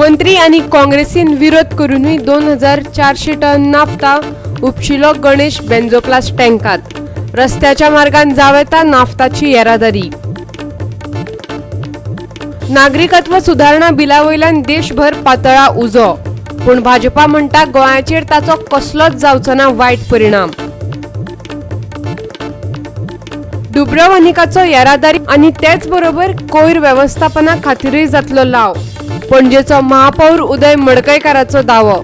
मंत्री आणि काँग्रेसीन विरोध करूनही 2400 टन नाफ्ता उपशिलो गणेश बेंझोप्लास्ट टँकात रस्त्याच्या मार्गान जावता नाफ्ताची येरादारी। नागरिकत्व सुधारणा बिला वयल्यान देशभर पातळा उजो, पण भाजपा म्हणटा गोंयाचेर ताचो कसलोच जावचो ना वायट परिणाम। डुब्रवाहिकाचो येरादारी आणि त्याच बरोबर कोयर व्यवस्थापना खातीरय जातलो लाव, पणजेचो महापौर उदय मडकयकाराचो दावो।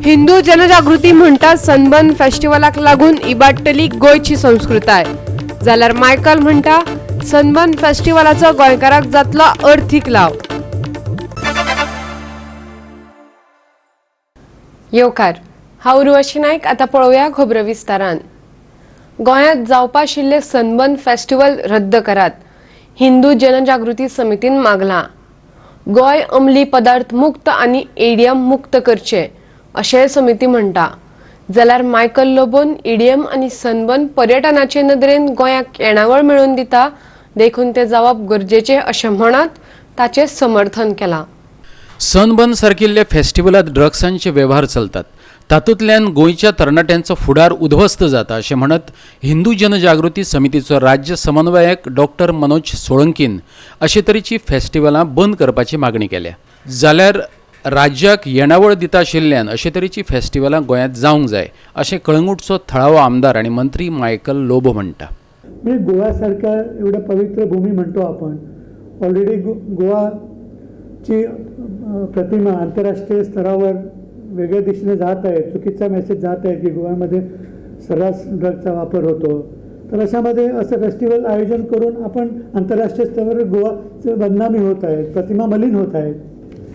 हिंदू जनजागृती म्हणटा सनबर्न फेस्टिवलाक लागून इबाडटली गोंयची संस्कृताय, जाल्यार मायकल म्हणटा सनबर्न फेस्टिवलाचो गोंयकारांक जातलो अर्थीक लाव। येवकार, हांव उर्वशी नायक। आता पळोवया खबरो विस्तारान। गोंयांत जावपा आशिल्ले सनबर्न फेस्टिवल रद्द करात, हिंदू जनजागृती समितीन मागला। गोंय अंमली पदार्थ मुक्त आनी एडीएम मुक्त करचे अशें समिती म्हणटा, जाल्यार मायकल लोबोन एडीएम आनी सनबर्न पर्यटनाचे नदरेन गोंयाक येणावळ मेळोवन दिता, देखून ते जावप गरजेचे अशें म्हणत ताचे समर्थन केलां। सनबर्न सारकिल्ले फेस्टिवलात ड्रग्सांचे वेव्हार चलतात, तातूंतल्यान गोंयच्या तरणाट्यांचो फुडार उध्वस्त जाता अशें म्हणत हिंदू जनजागृती समितीचो राज्य समन्वयक डॉक्टर मनोज सोळंकीन अशे तरेची फेस्टिवलां बंद करपाची मागणी केल्या। जाल्यार राज्याक येणावळ दिता आशिल्ल्यान अशे तरेची फेस्टिवलां गोंयांत जावंक जाय अशें कळंगूटचो थळावो आमदार आनी मंत्री मायकल लोबो म्हणटा। गोवासारख्या एवढ्या पवित्र भूमी म्हणतो आपण, ऑलरेडी गोवाची प्रतिमा आंतरराष्ट्रीय स्तरावर वेगळ्या दिशेने जात आहे, चुकीचा मेसेज जात आहे की गोव्यामध्ये सर्रास ड्रग्सचा वापर होतो। तर अशामध्ये असं फेस्टिवल आयोजन करून आपण आंतरराष्ट्रीय स्तरावर गोवाचे बदनामी होत आहे, प्रतिमा मलिन होत आहे।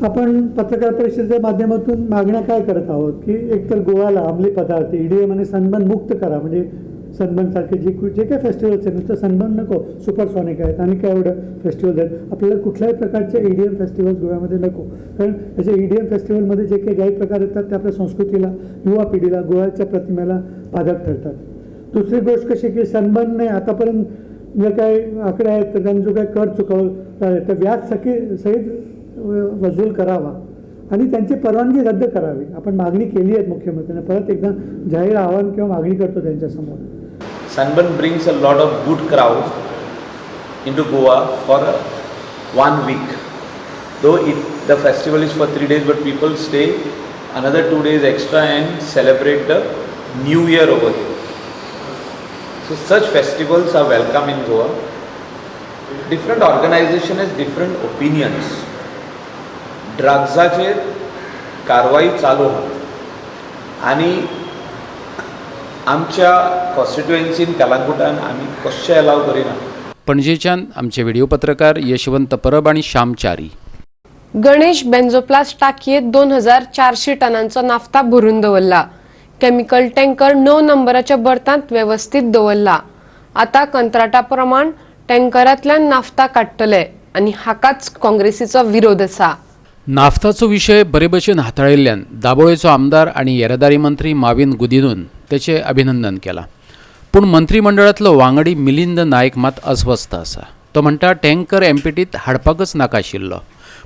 आपण पत्रकार परिषदेच्या माध्यमातून मागण्या काय करत आहोत की एकतर गोव्याला अंमली पदार्थ ईडीएम आणि सनबर्न मुक्त करा, म्हणजे सनबर्न सारखे जे काही फेस्टिवल्स आहेत, नुसतं सनबर्न नको, सुपरसॉनिक आहेत आणि काय एवढं फेस्टिवल्स आहेत, आपल्याला कुठल्याही प्रकारचे ईडीएम फेस्टिवल्स गोव्यामध्ये नको, कारण याच्या ईडीएम फेस्टिवलमध्ये जे काही गैरप्रकार येतात ते आपल्या संस्कृतीला, युवा पिढीला, गोव्याच्या प्रतिमेला बाधक ठरतात। दुसरी गोष्ट कशी की सनबर्नने आतापर्यंत जे काही आकडे आहेत तर त्यांनी जो काही कर चुकवला आहे तर व्याज सहित वसूल करावा आणि त्यांची परवानगी रद्द करावी। आपण मागणी केली आहे मुख्यमंत्र्यांना, परत एकदा जाहीर आवाहन किंवा मागणी करतो त्यांच्यासमोर। Sunburn brings a lot of good crowd into Goa for 1 week. Though the festival is for 3 days, but people stay another 2 days extra and celebrate the New Year over here. So such festivals are welcome in Goa. Different organization has different opinions. ड्रग्साचेर कारवाई चालू आहा आनी आमच्या कॉन्स्टिट्युएन्सीन कलांगुटान आमी कशें allow Kareena. पणजेच्यान आमचे video पत्रकार यशवंत परब आणि श्याम चारी। गणेश बेंझोप्लास्ट टाकयेत 2400 टनांचो नाफ्ता भरून दवरला। केमिकल टँकर 9 नंबराच्या बर्तांत व्यवस्थित दवरला। आता कंत्राटा प्रमाण टँकरांतल्यान नाफ्ता काडटले आनी हाकाच काँग्रेसीचो विरोध आसा। नाफ्ताचो विशय बरे भशेन हाताळिल्ल्यान दाबोळेचो आमदार आणि येरादारी मंत्री माविन गुदिनून त्याचे अभिनंदन केला, पूण मंत्रिमंडळांतलो वांगडी मिलिंद नायक मात अस्वस्थ आसा। तो म्हणटा टँकर एमपीटीत हाडपाकच नाका आशिल्लो,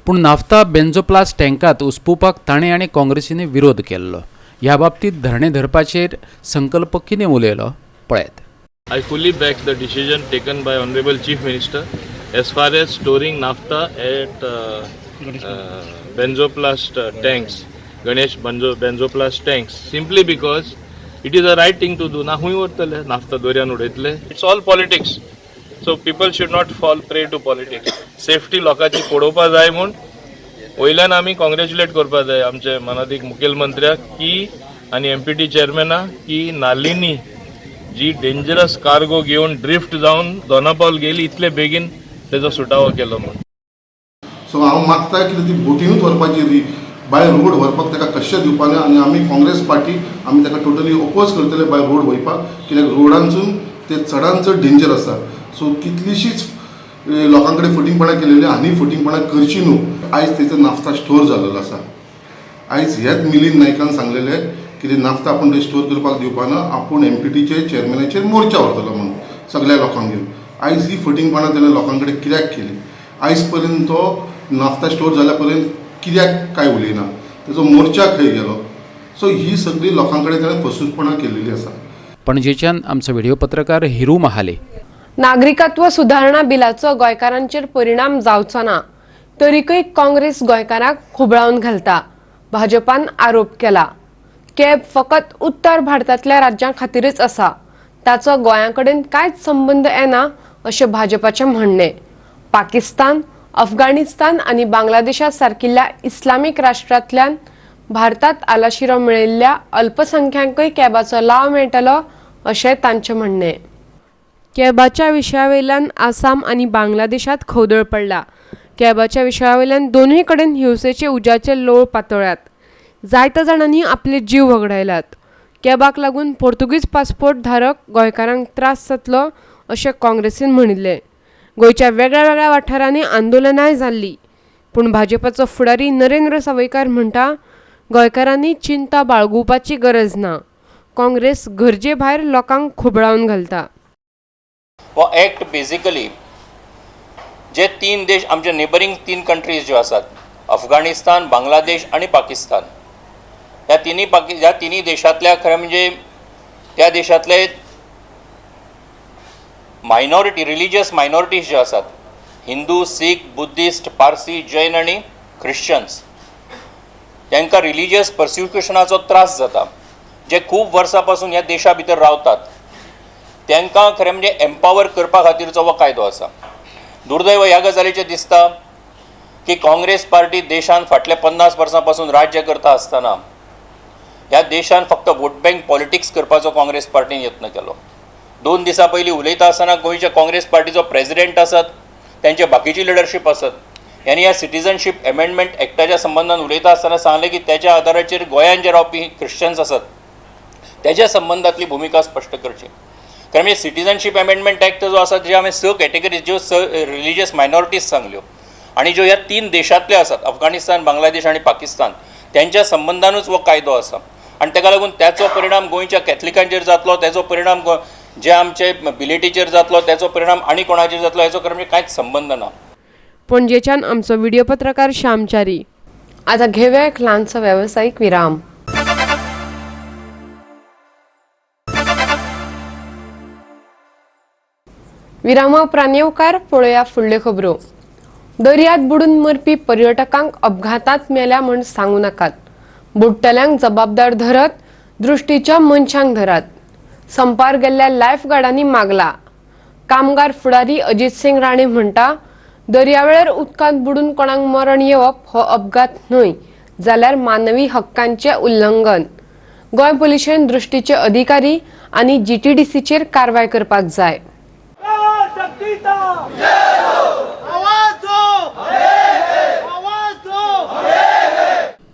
पूण नाफ्ता बेंझोप्लास्ट टँकात उसपुवपाक ताणें आनी काँग्रेसीने विरोध केल्लो। ह्या बाबतीत धरणे धरपाचेर संकल्प कितें उलयलो पळयात। I fully back the decision taken by Honorable Chief Minister as far as storing naphtha at benzoplast tanks, Ganesh benzoplast tanks, simply because it is a right thing to do. Na hui urtale naphtha doryan udetle. It's all politics, so people should not fall prey to politics. Safety लोकांची पडोवपा जाय म्हूण वयल्यान आमी congratulate करपा जाय आमचे मनाधीक मुखेलमंत्र्याक की आनी एमपीटी चेअरमॅनाक की नालिनी जी डेंजरस कार्गो घेवन ड्रिफ्ट जावन दोनापावल गेली इतले बेगीन तेजो सुटावो केलो म्हूण। सो हांव मागता की ती बोटीनूच व्हरपाची ती बाय रोड व्हरपाक ताका कश्य दिवपाना आनी आमी काँग्रेस पार्टी आमी ताका टोटली ओपोज करतले बाय रोड वयपाक, कित्याक रोडांसून ते चडान चड डेंजर आसा। सो कितलीशीच लोकां कडेन फटींगपणां केलेली आनी फटींगपणां करची न्हू। आयज तेचो नाफ्ता स्टोर जाल्लो आसा। आयज हेच मिलिंद नायकान सांगलेलें की ते नाफ्ता आपूण ते स्टोर करपाक दिवपाना, आपूण एमपीटीचे चेअरमॅनाचेर मोर्चा व्हरतलो म्हणून सगळ्या लोकांक घेवन। आयज ही फटींगपणां तेणें लोकां कडेन कित्याक केली आयज पर्यंत तो नाफ्ता स्टोर जाल्या पर्यंत कित्याक काय उलयना, तेजो मोर्चा खंय गेलो. सो ही सगळी लोकां कडेन ताणें फसूसपणां केल्लेली आसा. पणजेच्यान आमचो व्हिडिओ पत्रकार हिरू महाले. नागरिकत्व सुधारणा बिलाचो गोंयकारांचेर परिणाम जावचो ना, तरीकय काँग्रेस गोंयकारांक खुबळावन घालता, भाजपान आरोप केला. कॅब फकत उत्तर भारतांतल्या राज्यां खातीरच आसा, ताचो गोंयाकडेन कांयच संबंद येना अशें भाजपाचें म्हणणें. पाकिस्तान, अफगाणिस्तान आनी बांगलादेशा सारकिल्ल्या इस्लामीक राष्ट्रांतल्यान भारतात आलाशिरो मेळिल्ल्या अल्पसंख्यांकय कॅबाचो लाव मेळटलो अशें तांचें म्हणणें. कॅबाच्या विशयावयल्यान आसाम आनी बांगलादेशात खवदळ पडला. कॅबाच्या विशयावयल्यान दोनूय कडेन हिंसेचे उज्याचे लोळ पातळ्यात. जायत्या जाणांनी आपले जीव वगडायल्यात. कॅबाक लागून पोर्तुगीज पासपोर्ट धारक गोंयकारांक त्रास जातलो अशें काँग्रेसीन म्हणिल्लें. गोंयच्या वेगळ्या वेगळ्या वाठारांनी आंदोलनाय जाल्लीं. पूण भाजपाचो फुडारी नरेंद्र सावयकार म्हणटा, गोंयकारांनी चिंता बाळगुवपाची गरज ना. काँग्रेस गरजे भायर लोकांक खुबळावन घालता. हो एक्ट बेसिकली जे 3 देश आमचे नेबरिंग 3 कंट्रीज ज्यो आसात, अफगाणिस्तान, बांगलादेश आणि पाकिस्तान, ह्या तिन्ही देशांतल्या खरें म्हणजे त्या देशांतले मायनॉरिटी, रिलिजियस मायनॉरिटीज ज्यो आसात, हिंदू, सीख, बुद्धिस्ट, पारसी, जैन आणि ख्रिश्चन्स, तांकां रिलिजियस पर्सिक्युशनाचो त्रास जाता. जे खूब वर्सां पासून ह्या देशा भितर रावतात, तांकां खरें म्हणजे एम्पावर करपा खातीरचो हो कायदो आसा. दुर्दैव ह्या गजालीचें दिसता की काँग्रेस पार्टी देशान फाटल्या 50 वर्सां पासून राज्य करता आसतना ह्या देशान फक्त वोट बँक पॉलिटिक्स करपाचो काँग्रेस पार्टीन यत्न केलो. 2 दिसां पयलीं उलयता आसतना गोंयच्या काँग्रेस पार्टीचो प्रेसिडेंट आसात, त्यांचे बाकीची लिडरशीप आसात, यांनी ह्या सिटीजनशीप एमेंडमेंट एक्टाच्या संबंधान उलयता आसतना सांगलें की त्याच्या आदाराचेर गोंयांत जे रावपी क्रिश्चन्स आसात त्याच्या संबंधांतली भुमिका स्पश्ट करची. कारण म्हणजे सिटीजनशीप एमेंडमेंट एक्ट जो आसा, जे हांवें 6 कॅटेगरीज ज्यो रिलिजियस मायनॉरिटीज सांगल्यो आणि ज्यो ह्या 3 देशांतल्यो आसात, अफगाणिस्तान, बांगलादेश आणि पाकिस्तान, त्यांच्या संबंधानूच हो कायदो आसा. आणि ताका लागून त्याचो परिणाम गोंयच्या कॅथलिकांचेर जातलो, त्याचो परिणाम जे आमचे बिलेटीचेर जातलो, त्याचो परिणाम आनी कोणाचेर जातलो, हेचो खरें म्हणजे कांयच संबंध ना. पणजेच्यान आमचो व्हिडिओ पत्रकार श्यामचारी. आता घेऊया एक ल्हानसो व्यावसायिक विराम. विरामा उपरांत येवकार पळोवया फुडल्यो खबरो. दर्यांत बुडून मरपी पर्यटकांक अपघातांत मेल्या म्हूण सांगू नाकात. बुडटल्यांक जबाबदार धरत, दृश्टीच्या मनशांक धरात. संपार गेल्ल्या लायफगार्डांनी मागला. कामगार फुडारी अजित सिंग राणे म्हणटा, दर्यावेळेर उदकांत बुडून कोणाक मरण येवप हो अपघात न्हय, जाल्यार मानवी हक्कांचें उल्लंघन. गोंय पुलिशेन दृश्टीचे अधिकारी आनी GTDCचेर कारवाय करपाक जाय.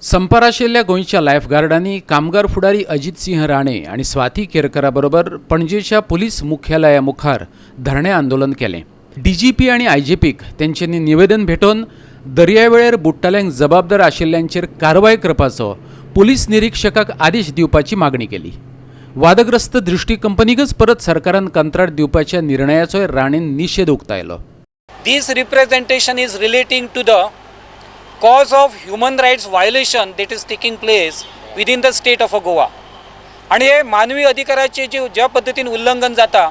संपार आशिल्ल्या गोंयच्या लायफगार्डांनी कामगार फुडारी अजित सिंह राणे आणि स्वाती केरकरा बरोबर पणजेच्या पुलीस मुख्यालया मुखार धरणे आंदोलन केलें. DGP आणि IGPक तेंच्यांनी निवेदन भेटोवन दर्यावेळेर बुडटल्यांक जबाबदार आशिल्ल्यांचेर कारवाय करपाचो पुलीस निरीक्षकाक आदेश दिवपाची मागणी केली. वादग्रस्त दृष्टी कंपनीकच परत सरकारान कंत्राट दिवपाच्या निर्णयाचोय राणेन निषेध उक्तायलो. This representation is relating to the cause of human rights violation that is taking place within the state of Goa. आणि हे मानवी अधिकाराचे जे ज्या पद्धतीन उल्लंघन जाता,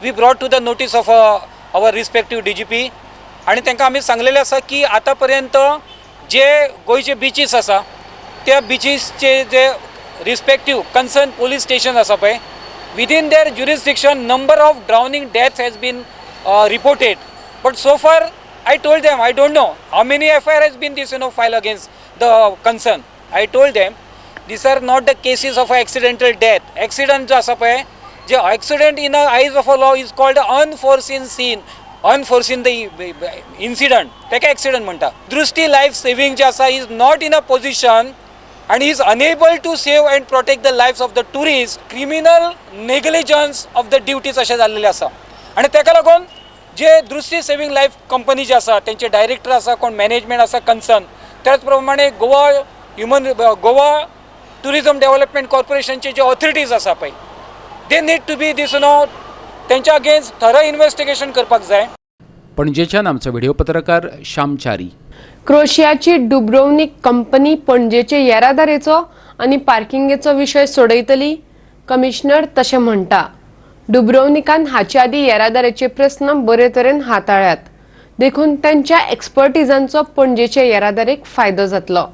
we brought to the notice of our respective DGP. आणि तांकां आमी सांगलेलें आसा की आतापर्यंत जे गोंयचे बिचीस आसा त्या बिचीसचे जे रिस्पेक्टिव्ह कन्सर्न पोलीस स्टेशन आसा पळय, within their jurisdiction number of drowning deaths has been reported. But so far I told them, I don't know how many FIR has been this filed against the concern. I told them these are not the cases of accidental death. Accident जो आसा पळय, जे accident in the eyes of a law is called unforeseen scene, unforeseen the incident. ताका accident म्हणटा. दृष्टी life saving जे आसा is not in a position and is unable to save and protect the lives of the tourists. Criminal negligence of the duties अशें जाल्लेलें आसा. आणि ताका लागून जे दृष्टी सेव्हिंग लाईफ कंपनी जे आसा, त्यांचे डायरेक्टर आसा, कोण मॅनेजमेंट आसा कन्सर्न, त्याच प्रमाणे गोवा टुरिझम डेव्हलपमेंट कॉर्पोरेशनचे जे ऑथॉरिटीज आसा पळय, दे नीड टू बी त्यांच्या अगेन्स्ट थरो इन्व्हेस्टिगेशन करपाक जाय. पणजेच्यान आमचो व्हिडिओ पत्रकार श्यामचारी. क्रोशियाची डुब्रोवनिक कंपनी पणजेचे येरादारेचो आनी पार्किंगेचो विशय सोडयतली. कमिशनर तशें म्हणटा. डुब्रोवनिकान हाचे आदी येरादारीचे प्रस्न बरे तरेन हाताळ्यात. देखून त्यांच्या एक्सपर्टिजांचो पणजेचे येरादारीक फायदो जातलो.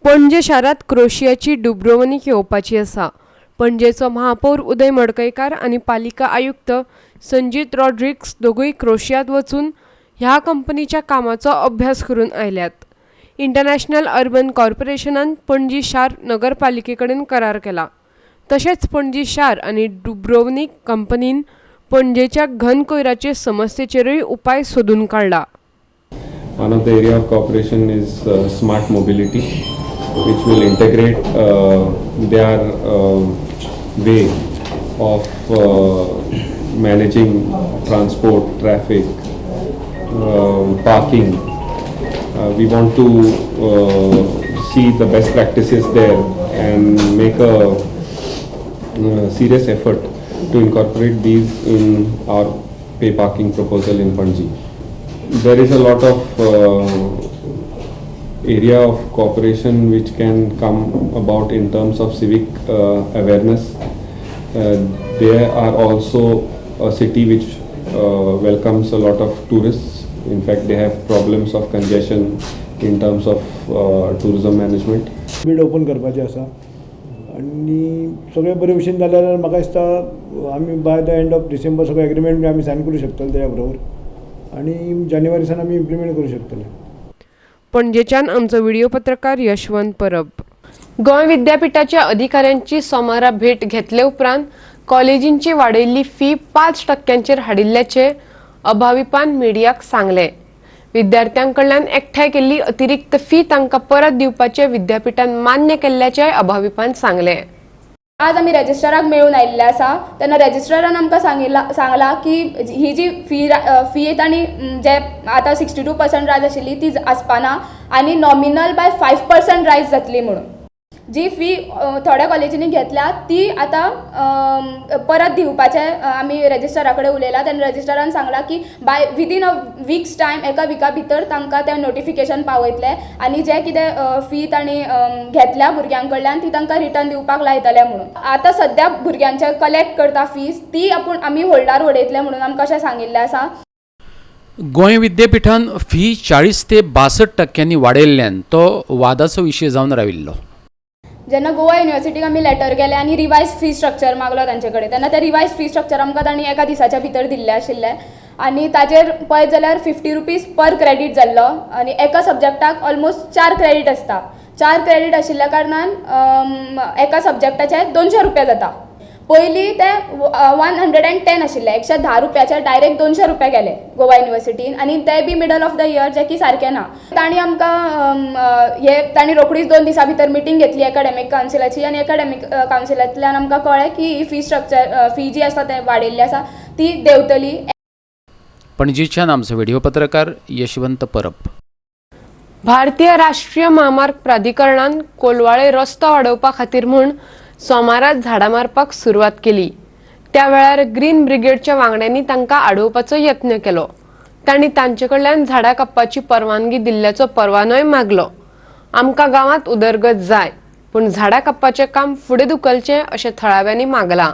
पणजे शारांत क्रोशियाची डुब्रोवनिक येवपाची आसा. पणजेचो महापौर उदय मडकयकार आनी पालिका आयुक्त संजीत रॉड्रिक्स दोगूय क्रोशियांत वचून ह्या कंपनीच्या कामाचो अभ्यास करून आयल्यात. इंटरनॅशनल अर्बन कॉर्पोरेशनान पणजी शार नगरपालिके कडेन करार केला. तशेंच पणजी शार आनी डुब्रोवनिक कंपनीन पणजेच्या घन कोयराचे समस्येचेरूय उपाय सोदून काडला. One of the area of cooperation is smart mobility, which will integrate their way of managing transport, traffic, parking. We want to see the best practices there and make a serious effort to incorporate these in our pay parking proposal in Panji. There is a lot of area of cooperation which can come about in terms of civic awareness. There are also a city which welcomes a lot of tourists. In fact, they have problems of congestion in terms of tourism management. Beed open करपाचें आसा आनी सगळें बरें भशेन जालें जाल्यार म्हाका दिसता आमी by the end of December सगळें एग्रीमेंट आमी सायन करूं शकतले तेच्या बरोबर आनी जानेवारीसान आमी इम्प्लिमेंट करूं शकतले. पणजेच्यान आमचो व्हिडिओ पत्रकार यशवंत परब. गोंय विद्यापीठाच्या अधिकाऱ्यांची सोमारा भेट घेतले उपरांत कॉलेजींची वाडयल्ली फी 5% हाडिल्ल्याचे अभाविपान मिडियाक सांगले. विद्यार्थ्यांकडल्यान एकठांय केल्ली अतिरिक्त फी तांकां परत दिवपाचे विद्यापीठान मान्य केल्ल्याचे अभाविपान सांगले. आज आम्ही रजिस्ट्राराक मेळून आयिल्ले आसा तेन्ना रजिस्ट्रारान आमकां सांगला की ही जी फी तांणी जे आतां 62% रायज आशिल्ली ती आसपाना आनी नॉमिनल बाय 5% रायज जातली म्हणून. जी फी थोड्या कॉलेजींनी घेतल्या ती आतां परत दिवपाचे आमी रजिस्ट्रारा कडेन उलयला तेन्ना रजिस्ट्रारान सांगला की बाय विदीन अ वीक्स टायम एका विका भितर तांकां तें नोटिफिकेशन पावयतले आनी जे कितें फी तांणी घेतल्या भुरग्यां कडल्यान ती तांकां रिटर्न दिवपाक लायतले म्हणून. आतां सद्या भुरग्यांचे कलेक्ट करता फीज ती आमी होल्डार उडयतले म्हणून आमकां अशें सांगिल्लें आसा. गोंय विद्यापीठान फी 40 ते 62% वाडयल्ल्यान तो वादाचो विशय जावन राविल्लो. जेन्ना गोवा युनिवर्सिटीक आमी लेटर केलें आनी रिवायज फी स्ट्रक्चर मागलो तांचे कडेन तेन्ना ते रिवायज फी स्ट्रक्चर आमकां तांणी एका दिसाच्या भितर दिल्लें आशिल्लें आनी ताजेर पळयत जाल्यार 50 रुपीज पर क्रेडीट जाल्लो आनी एका सब्जेक्टाक ऑलमोस्ट 4 क्रेडीट आसता. 4 क्रेडीट आशिल्ल्या कारणान एका सब्जेक्टाचे 200 रुपया जाता. पयलीं ते 110 आशिल्ले 110 रुपयाचे डायरेक्ट 200 रुपया गेले गोवा युनिवर्सिटीन आनी ते बी मिडल ऑफ द इयर जे की सारकें ना. तांणी आमकां तांणी रोखडीच 2 दिसां भितर मिटींग घेतली एकाडेमीक कावन्सिलाची आनी एकाडेमीक कावन्सिलांतल्यान आमकां कळ्ळें की ही फी स्ट्रक्चर फी जी आसा ते वाडयल्ली आसा ती देंवतली. पणजेच्यान आमचो व्हिडिओ पत्रकार यशवंत परब. भारतीय राष्ट्रीय महामार्ग प्राधिकरणान कोलवाळे रस्तो वाडोवपा खातीर म्हूण सोमारात झाडां मारपाक सुरवात केली. त्या वेळार ग्रीन ब्रिगेडच्या वांगड्यांनी तांकां आडोवपाचो यत्न केलो. तांणी तांचे कडल्यान झाडां कापपाची परवानगी दिल्ल्याचो परवानोय मागलो. आमकां गांवांत उदरगत जाय पूण झाडां कापपाचें काम फुडें धुकलचें अशें थळाव्यांनी मागलां.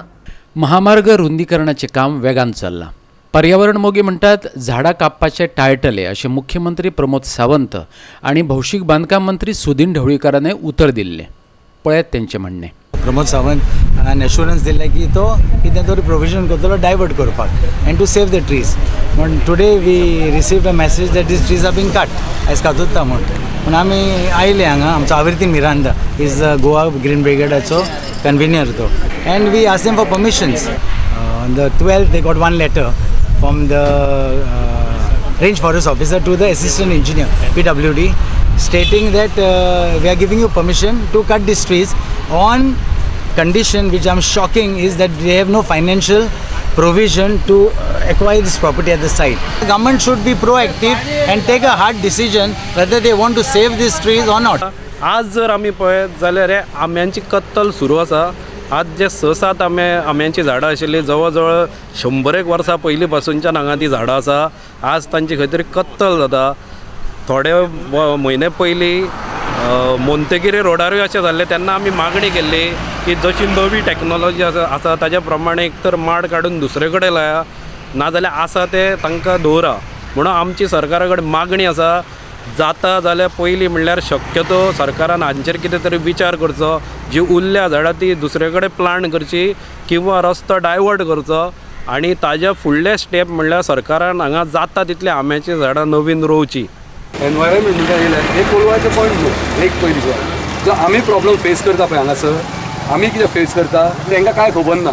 महामार्ग रुंदीकरणाचें काम वेगान चल्लां. पर्यावरण मोगी म्हणटात झाडां कापपाचे टाळटले अशें मुख्यमंत्री प्रमोद सावंत आनी भौशीक बांदकाम मंत्री सुदीन ढवळीकरांनी उतर दिल्लें. पळयात तेंचें म्हणणें. प्रमोद सावंत एश्युरन्स दिले की तो कितें तरी प्रोविजन करतलो डायवर्ट करपाक and to save the trees. पण today we received a message that these trees are being cut आयज कातुत्ता म्हणून आमी आयले हांगा. आमचो आवर्ती मिरांदा इज गोवा ग्रीन ब्रिगेडाचो कन्व्हिनियर तो and we asked them for permissions. On the 12th they got one letter from the range forest officer to the assistant engineer PWD stating that we are giving you permission to cut these trees on condition, which I'm shocking, is that they have no financial provision to acquire this property at the site. The government should be proactive and take a hard decision whether they want to save these trees or not. आज जर आमी पळयत जाल्यार आंब्यांची कत्तल सुरू आसा. आज जे 6-7 आंब्याची झाडां आशिल्ली जवळ जवळ 100 वर्सां पयलीं पासूनच्यान हांगा ती झाडां आसा. आज तांची खंय तरी कत्तल जाता. थोडे म्हयने पयलीं मोंतेगिरी रोडारूय अशें जाल्लें तेन्ना आमी मागणी केल्ली की जशी नवी टॅक्नोलॉजी आसा ताज्या प्रमाणे एक तर माड काडून दुसरे कडेन लाया नाजाल्यार आसा ते तांकां दवरा म्हणून आमची सरकारा कडेन मागणी आसा. जाता जाल्यार पयलीं म्हणल्यार शक्यतो सरकारान हांचेर कितें तरी विचार करचो. जी उरल्या झाडां ती दुसरे कडेन प्लांट करची किंवा रस्तो डायवर्ट करचो आनी ताज्या फुडले स्टेप म्हणल्यार सरकारान हांगा जाता तितली आंब्याची झाडां नवीन रोवची. एनवायरमेंट म्हणटा येयलें एक कोलवाचें पॉयंट न्हू एक पयलींचो जो आमी प्रॉब्लम फेस करता पळय हांगासर आमी कितें फेस करता तांकां कांय खबर ना.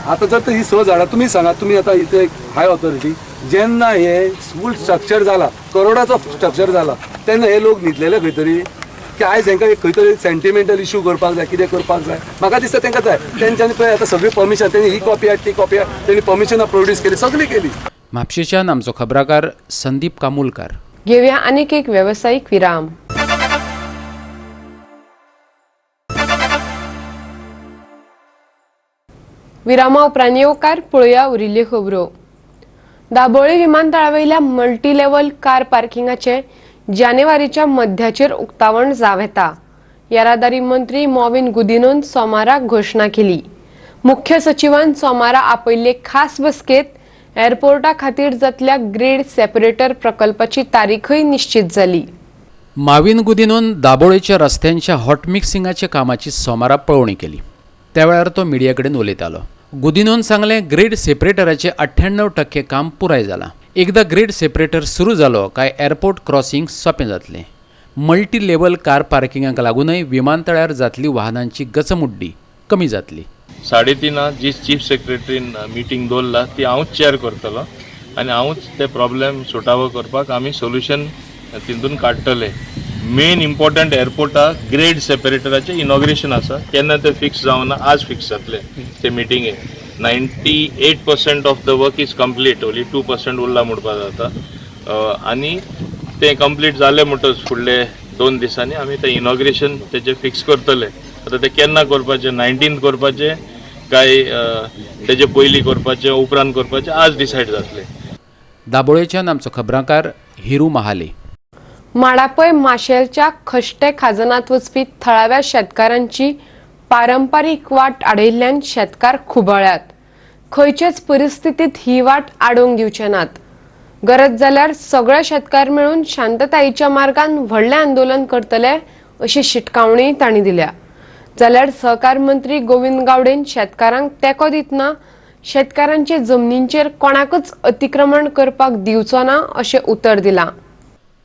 आतां जर ही 6 झाडां तुमी सांगात तुमी आतां इथे हाय ऑथॉरिटी जेन्ना हे फूल स्ट्रक्चर जाला करोडाचो स्ट्रक्चर जाला तेन्ना हे लोक न्हिदलेले खंय तरी की आयज हांकां खंय तरी सेंटिमेंटल इशू करपाक जाय कितें करपाक जाय म्हाका दिसता तांकां जाय तेंच्यांनी पळय आतां सगळी परमिशन तेणी ही कॉपी ती कॉपी तेणी परमिशनां प्रोड्यूस केली सगळी केली. म्हापशेच्यान आमचो खबराकार संदीप कामुलकार. घेऊया आनीक एक व्यावसायिक विराम. विरामा उपरांत येवकार पळोवया उरिल्ल्यो खबरो. दाबोळे विमानतळावयल्या मल्टी लेव्हल कार पार्किंगाचे जानेवारीच्या मध्याचेर उक्तावण जाव येता. येरादारी मंत्री मॉविन गुदिनोन सोमाराक घोशणा केली. मुख्य सचिवान सोमारा आपयल्ले खास बसकेत एअरपोर्टा खातीर जातल्या ग्रेड सेपरेटर प्रकल्पाची तारीखय निश्चित जाली. माविन गुदिनोन दाबोळेच्या रस्त्यांच्या हॉट मिक्सिंगाच्या कामाची सोमारा पळोवणी केली. त्या वेळार तो मिडिया कडेन उलयतालो. गुदिनोन सांगलें ग्रेड सेपरेटराचें 98% काम पुराय जालां. एकदां ग्रेड सेपरेटर सुरू जालो काय एअरपोर्ट क्रॉसिंग सोंपें जातलें. मल्टी लेव्हल कार पार्किंगाक लागूनय विमानतळार जातली वाहनांची गचमुड्डी कमी जातली. 3:30 जी चीफ सेक्रेटरीन मिटींग दवरला ती हांवूच चॅर करतलो आनी हांवूच ते प्रॉब्लेम सुटावो करपाक आमी सोल्युशन तितून काडटले. मेन इम्पॉर्टंट एअरपोर्टाक ग्रेड सेपरेटराचें इनॉग्रेशन आसा केन्ना ते फिक्स जावना आज फिक्स जातले ते मिटिंगेक. 98% of the work is complete only 2% उरला म्हणपाक जाता आनी ते कंप्लीट जाले म्हणटच फुडले 2 दिसांनी आमी ते इनॉग्रेशन तेचे फिक्स करतले. आतां ते केन्ना करपाचें 19th करपाचें काय तेजे पयलीं करपाचें उपरांत करपाचें आज डिसायड जातलें. दाबोळेच्यान आमचो खबराकार हिरू महाले. माडापय माशेलच्या खष्टे खाजनात वचपी थळाव्या शेतकारांची पारंपारीक वाट आडयल्ल्यान शेतकार खुबळ्यात. खंयचेच परिस्थितीत ही वाट आडोवंक दिवचे नात. गरज जाल्यार सगळे शेतकार मेळून शांततायेच्या मार्गान व्हडलें आंदोलन करतले अशी शिटकावणी तांणी दिल्या. जाल्यार सहकार मंत्री गोविंद गावडेन शेतकारांक तेंको दितना शेतकारांचे जमनींचेर कोणाकच अतिक्रमण करपाक दिवचो ना अशें उतर दिलां.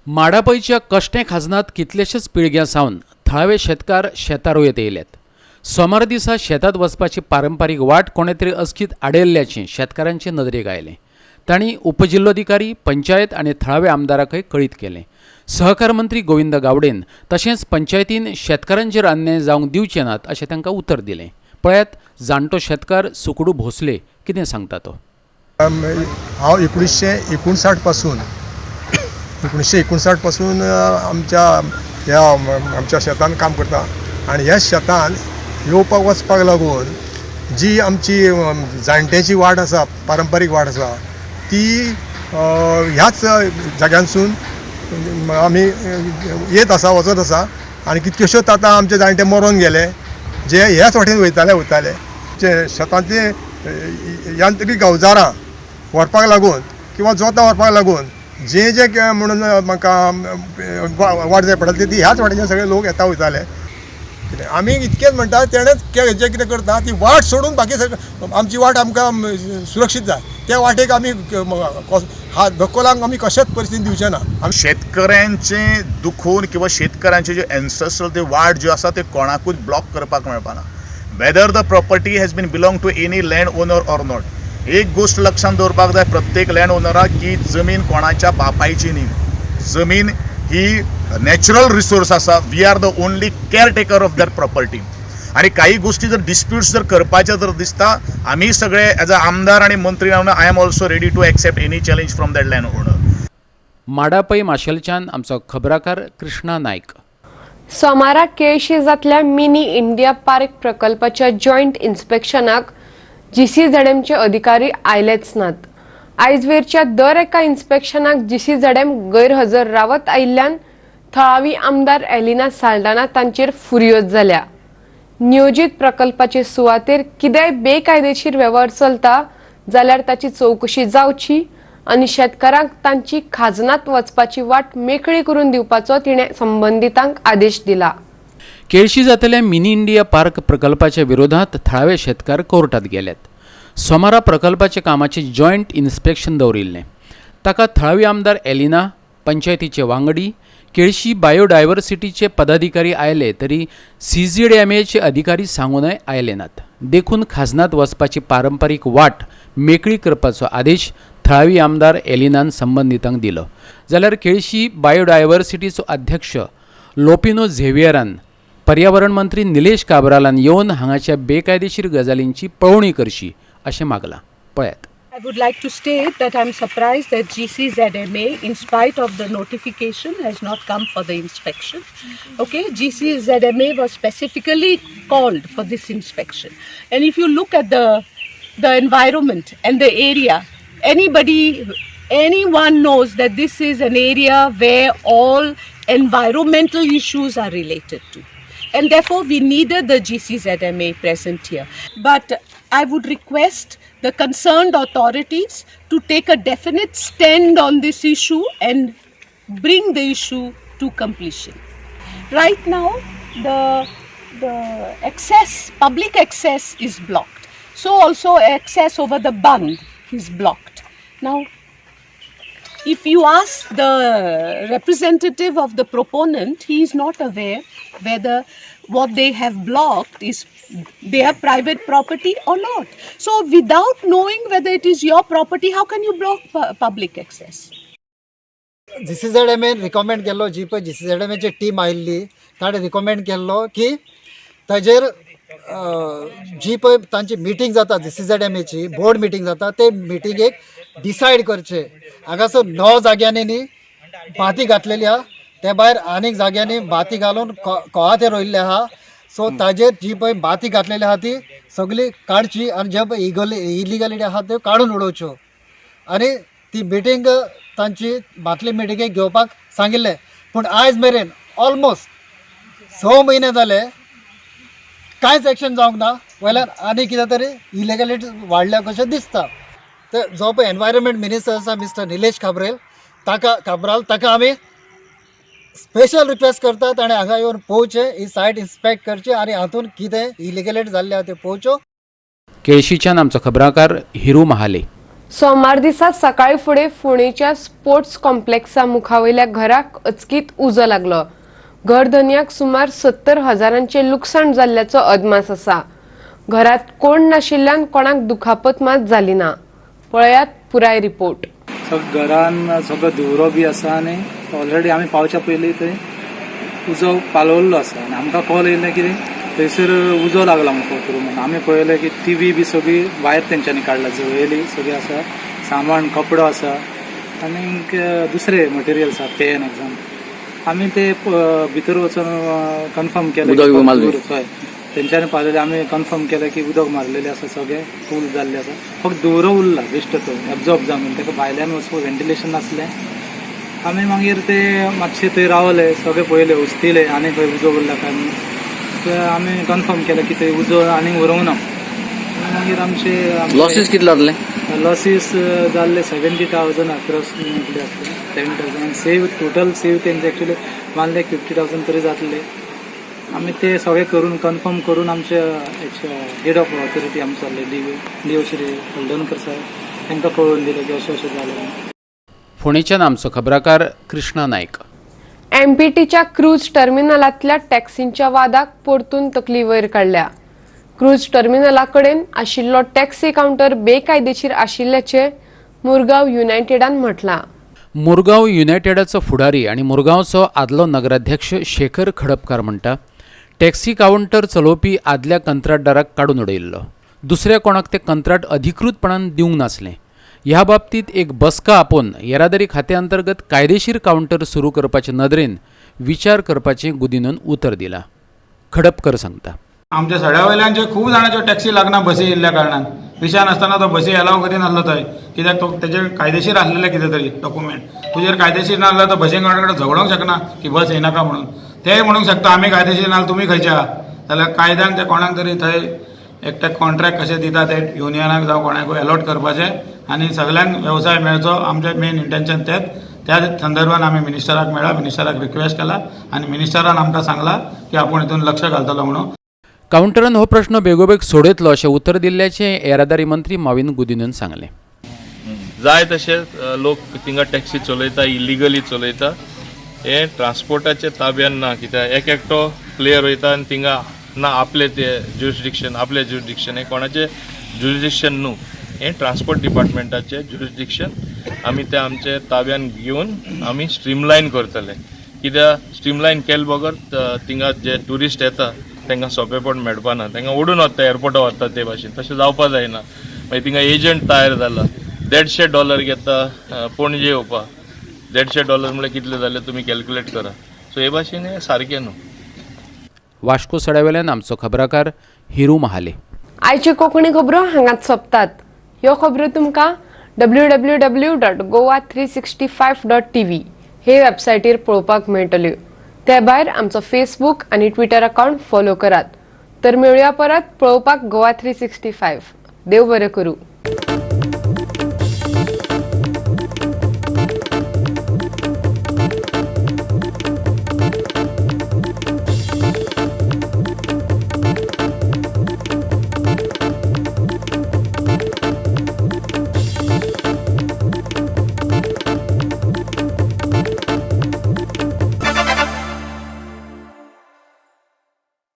माडापयच्या कश्टे खाजनात कितलेशेच पिळग्यां सावन थळावे शेतकार शेतां रोयत येयल्यात. सोमार दिसा शेतात वचपाची पारंपारीक वाट कोणे तरी अचकीत आडयल्ल्याचें शेतकारांचे नदरेक आयलें. तांणी उपजिल्लोधिकारी पंचायत आनी थळावे आमदाराकय कळीत केलें. सहकार मंत्री गोविंद गावडेन तशेंच पंचायतीन शेतकारांचेर अन्याय जावंक दिवचे नात अशें तांकां उतर दिलें. पळयात जाणटो शेतकार सुकडू भोसले कितें सांगता तो. हांव 1959 पासून आमच्या शेतान काम करता आनी ह्या शेतान येवपाक वचपाक लागून जी आमची जाणट्याची वाट आसा पारंपारीक वाट आसा ती ह्याच जाग्यांसून आमी येत आसा वचत आसा आनी कितल्योश्योच आतां आमचे जाणटे मरोन गेले जे ह्याच वाटेन वयताले जे शेतांतली यांत्रीक अवजारां व्हरपाक लागून किंवा जोतां व्हरपाक लागून जे म्हणून म्हाका वाट जाय पडटाली ती ह्याच वाटेच्यान सगळे लोक येता वयताले. आमी इतकेंच म्हणटा तेणेच जे कितें करता ती वाट सोडून बाकी आमची वाट आमकां सुरक्षीत जाय त्या वाटेक आमी धक्को लावंक आमी कशेंच परिस्थितीन दिवचे ना. शेतकऱ्यांचें दुखून किंवा शेतकऱ्यांचे जे एन्सेस्ट्रल ते वाट ज्यो आसा ते कोणाकूच ब्लॉक करपाक मेळपाना. Whether the property has been belong to any land owner or not. एक गोष्ट लक्षात दवरपाक जाय प्रत्येक लँड ओनराक की जमीन कोणाच्या बापायची न्ही. जमीन ही नॅचरल रिसोर्स आसा. We are the only caretaker of that property. आणि काही गोष्टी जर डिस्प्यूट्स जर करपाचे जर दिसता आमी सगळे एज अ आमदार आणि मंत्री रावन I am also ready to accept any challenge from that land owner. माडापय माशेलच्यान आमचो खबराकार कृष्णा नायक. सोमारा केळशीजातल्या मिनी इंडिया पार्क प्रकल्पाच्या जॉईंट इन्स्पेक्शनाक GCZMचे अधिकारी आयलेच नात. आयज वेरच्या दर एका इन्स्पेक्शनाक GCZM गैरहजर रावत आयिल्ल्यान थळावी आमदार एलिना साल्डाना तांचेर फुर्योज जाल्या. नियोजित प्रकल्पाचे सुवातेर कितेंय बेकायदेशीर वेव्हार चलता जाल्यार ताची चौकशी जावची आनी शेतकारांक तांची खाजनात वचपाची वाट मेकळी करून दिवपाचो तिणें संबंधितांक आदेश दिला. केळशी जातल्या मिनी इंडिया पार्क प्रकल्पाच्या विरोधात थळावे शेतकार कोर्टात गेल्यात. सोमारा प्रकल्पाच्या कामाचे जॉईंट इन्स्पेक्शन दवरिल्लें. ताका थळावी आमदार एलिना, पंचायतीचे वांगडी, केळशी बायोडायव्हर्सिटीचे पदाधिकारी आयले तरी CZMAचे अधिकारी सांगूनय आयले नात. देखून खाजनात वचपाची पारंपारीक वाट मेकळी करपाचो आदेश थळावी आमदार एलिनान संबंधितांक दिलो. जाल्यार केळशी बायोडायव्हर्सिटीचो अध्यक्ष लोपिनो झेवियरान पर्यावरण मंत्री निलेश काब्रालान येवन हांगाच्या बेकायदेशीर गजालींची पळोवणी करची अशें मागलां. पळयात. I would like to state that I'm surprised that GCZMA, in spite of the notification, has not come for the inspection. Okay, GCZMA was specifically called for this inspection. And if you look at the environment and the area, anyone knows that this is an area where all environmental issues are related to. And therefore, we needed the GCZMA present here. But I would request the concerned authorities to take a definite stand on this issue and bring the issue to completion. Right now, the public access is blocked. So also access over the bund is blocked. Now, if you ask the representative of the proponent, he is not aware whether what they have blocked is their private property or not. So without knowing whether it is your property, how can you block public access? GCZMA recommend केल्लो जी पळय GCZMAची team आयिल्ली ताणें recommend केल्लो की ताजेर जी पळय तांची meeting जाता GCZMAची बोर्ड मिटींग जाता ते मिटींगेक डिसायड करचे. हांगासर 9 जाग्यांनी न्ही भाती घातलेली आहा, त्या भायर आनीक जाग्यांनी भाती घालून कोळा ते रोयिल्ले आहा. सो ताजेर जी पळय भाती घातलेली आहा ती सगळी काडची आनी जे पळय इलिगॅलिटी आहा त्यो काडून उडोवच्यो. आनी ती मिटींग तांची भातली मिटींगेक घेवपाक सांगिल्लें. पूण आयज मेरेन ऑलमोस्ट 6 म्हयने जाले कांयच एक्शन जावंक ना. वयल्यान आनी कितें तरी इलिगॅलिटी वाडल्या कशें दिसता. तर जो पळय एनवायरमेंट मिनिस्टर आसा मिस्टर निलेश काब्राल ताका आमी स्पेशल रिक्वेस्ट करतात आणि हांगा येवन पळोवचे, ही सायट इन्स्पेक्ट करची आणि हातून कितें इलिगॅलिटी जाल्ली आहा ते पळोवच्यो. केळशीच्यान आमचो खबराकार हिरू महाले. सोमार दिसा सकाळी फुडें फोंडेच्या स्पोर्ट्स कॉम्प्लेक्सा मुखावयल्या घराक अचकीत उजो लागलो. घरधन्याक सुमार 70,000चे लुकसाण जाल्ल्याचो अदमास आसा. घरात कोण नाशिल्ल्यान कोणाक दुखापत मात जाली ना. पळयात पुराय रिपोर्ट. घरान सगळो धुवरो बी आसा आनी ऑलरेडी आमी पावच्या पयलीं थंय उजो पालवल्लो आसा आनी आमकां कॉल येयलें कितें थंयसर उजो लागला म्हणून आमी पळयलें की TV बी सगळी भायर तेंच्यांनी काडला, जळयली सगळी आसा, सामान कपडो आसा आनीक दुसरे मटेरियल्स आसा, पेन एग्जाम. आमी ते भितर वचून कन्फर्म केलें. हय, तेंच्यांनी पावलेले आमी कन्फर्म केलें की उदक मारलेलें आसा, सगळें फूल जाल्लें आसा. फक्त धुवरो उरला बेश्टो तो एब्जॉर्ब जावन ताका भायल्यान वचपाक व्हेंटिलेशन नासलें. आमी मागीर ते मातशे थंय रावले, सगळे पळयले, हुस्तिले आनी खंय उजो उरला काय म्हणून. आमी कन्फर्म केलें की थंय उजो आनीक उरोवंक ना. मागीर आमचे लॉसीस कितले जातले? लॉसीस जाल्ले 70,000 अप्रॉक्सिमेटली आसले. 70,000 सेव टोटल सेव तेंचे एक्चुअली 1,50,000 तरी जातले. आमी ते सगळे करून कन्फर्म करून आमचे हेड ऑफ ऑथॉरिटी आमचो DO श्री हळदणकर साहेब तांकां कळोवन दिलें की अशें जालें. फोंडेच्यान आमचो खबराकार कृष्णा नायक. MPTच्या क्रूज टर्मिनलांतल्या टॅक्सींच्या वादाक परतून तकली वयर काडल्या. क्रूज टर्मिनला कडेन आशिल्लो टॅक्सी कावंटर बेकायदेशीर आशिल्ल्याचे मुरगांव युनायटेडान म्हटलां. मुरगांव युनायटेडाचो फुडारी आनी मुरगांवचो आदलो नगराध्यक्ष शेखर खडपकार म्हणटा टॅक्सी कावंटर चलोवपी आदल्या कंत्राटदाराक काडून उडयल्लो. दुसऱ्या कोणाक ते कंत्राट अधिकृतपणान दिवंक नासलें. ह्या बाबतींत एक बसका आपोवन येरादारी खात्या अंतर्गत कायदेशीर कावंटर सुरू करपाचे नदरेन विचार करपाचें गुदिनन उतर दिलां. खडपकर सांगता. आमच्या सड्यावयल्यान खूब जाणांच्यो टॅक्सी लागना बसी येयल्ल्या कारणान विशा नासतना तो बसी अलाव करी नासलो थंय कित्याक तो तेजेर कायदेशीर आसलेले कितें तरी डॉक्युमेंट तुजेर कायदेशीर ना जाल्यार तो बसीन कडेन झगडोंक शकना की बस येनाका म्हणून तेय म्हणूंक शकता आमी कायदेशीर ना तुमी खंयचे आहा जाल्यार कायद्यान ते कोणाक तरी थंय एकट्याक कॉन्ट्रॅक्ट कशें दिता ते युनियनाक जावं कोणाकूय अलॉट करपाचें आनी सगळ्यांक वेवसाय मेळचो आमचें मेन इंटेन्शन तेंच त्या संदर्भान आमी मिनिस्टराक मेळ्ळा मिनिस्टराक रिक्वेस्ट केला आनी मिनिस्टरान आमकां सांगला की आपूण हितून लक्ष घालतलो म्हणून. कावंटरान हो प्रश्न बेगोबेग सोडयतलो अशें उतर दिल्ल्याचें येरादारी मंत्री माविन गुदिनन सांगलें. जाय तशे लोक थिंगा टॅक्सी चलयता इलिगली चलयता हे ट्रान्सपोर्टाच्या ताब्यान ना कित्याक एक एकटो प्लेयर वयता आनी थिंगा ना आपले ते ज्युरिस्डिक्शन आपले ज्युरिस्डिक्शन हे कोणाचे ज्युरिस्डिक्शन न्हू हे ट्रान्सपोर्ट डिपार्टमेंटाचे ज्युरिस्डिक्शन आमी ते आमचे ताब्यान घेवन आमी स्ट्रीमलायन करतले कित्याक स्ट्रीमलायन केले बगर थिंगा जे ट्युरिस्ट येता तांकां सोंपेपण मेळपाना तांकां ओडून वता एअरपोर्टार वता ते भाशेन तशें जावपा जायना मागीर थिंगा एजंट तयार जाला $150 घेता पणजे येवपा $150 म्हळ्यार कितले जाले तुमी कॅल्क्युलेट करा सो हे भाशेन हें सारकें न्हू. वास्को सड्यावेल्यान आमचो खबराकार हिरू महाले. आयच्यो कोंकणी खबरो हांगाच सोंपतात. ह्यो खबरो तुमकां www.goa365.tv हे वेबसायटीर पळोवपाक मेळटल्यो. ते भायर आमचो फेसबूक आनी ट्विटर अकाउंट फॉलो करात. तर मेळुया परत पळोवपाक गोवा 365. देव बरें करूं.